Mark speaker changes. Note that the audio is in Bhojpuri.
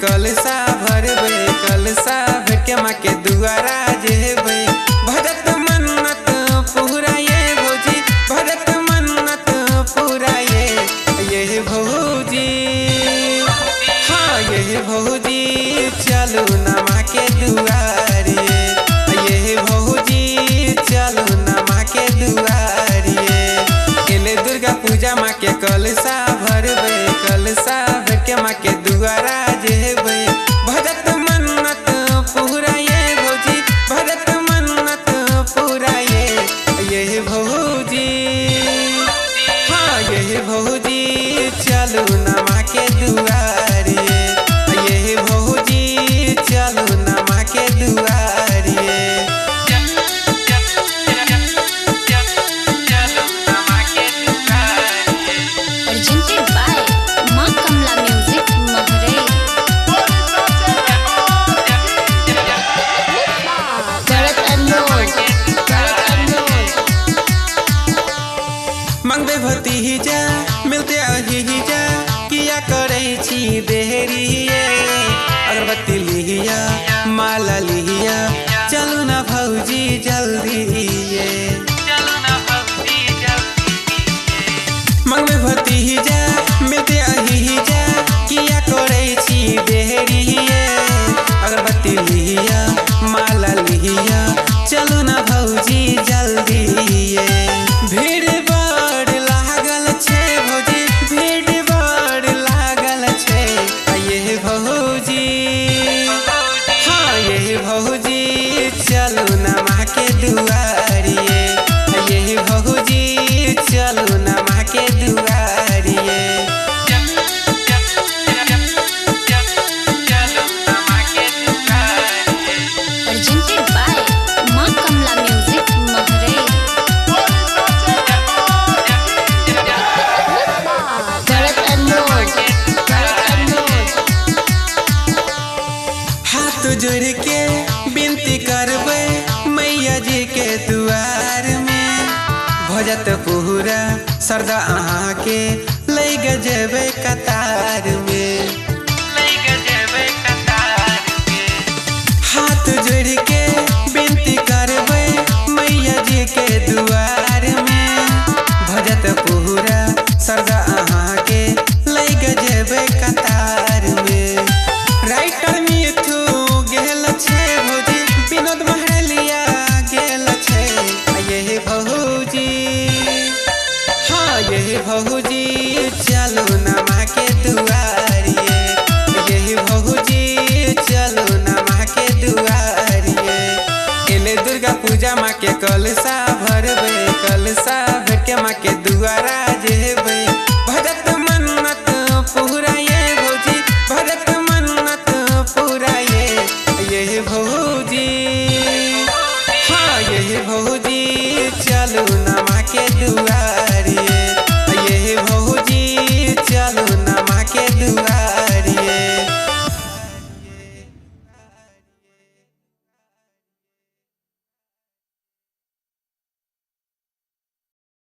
Speaker 1: कलसा भरबे, कलसा भर के माँ के दुआरा जेबे। भरत मन्नत पूरा ये भौजी, भरत मन्नत पूरा ये भौजी। हाँ ये भौजी चलो ना माँ के दुआरे, ये भौजी चलो ना माँ के दुआरे। एले दुर्गा पूजा माँ के कलसा भरबे, कलसा भर के माँ के दुआरा जेबे। भरत मन्नत पूरा ये भौजी, भरत मन्नत पूरा ये भौजी। हाँ ये भौजी चलो ना माँ के दुआरे, ये भौजी चलो ना माँ के दुआरे।
Speaker 2: Presented by माँ कमला म्यूजिक महरे। भरत अनमोल, भरत अनमोल।
Speaker 1: मंगबे भतीजा मिलते अहिजा, किया करे छी देहरी। अगरबत्ती लिहिया माला लिहिया, चलू ना भौजी जल्दी। मंगबे भतीजा मिलते अहिजा, किया करे छी देहरी। अगरबत्ती लिहिया माला लिहिया, चलू ना भौजी जल्दी। भीड़ बड़ लागल छे भौजी, भीड़ बड़ लागल छे ये भौजी। हाँ ये भौजी चलू ना माँ के दुआरिए, ये भौजी चलू ना माँ के दुआरिए।
Speaker 2: Presented by माँ कमला म्यूजिक महरे। भरत अनमोल, भरत अनमोल।
Speaker 1: हाथ जोड़ के विनती करबे मैया जी के दुआर में। भजत पूरा सरदा अहाँ के लई गजेबे कतार में। हाथ जोड़ के विनती करबे मैया जी के दुआर में। भजत पूरा सरदा अहाँ के लई गजेबे कतार में। राइटर मिथु गेल छे भौजी, विनोद महरलिया गेल छे ये भौजी। हाँ ये भौजी चलो ना माँ के दुआरिए, ये भौजी चलो ना माँ के दुआरिए। एले दुर्गा पूजा माँ के कलसा भरबे, कलसा भर के माँ के दुआरा जेबे।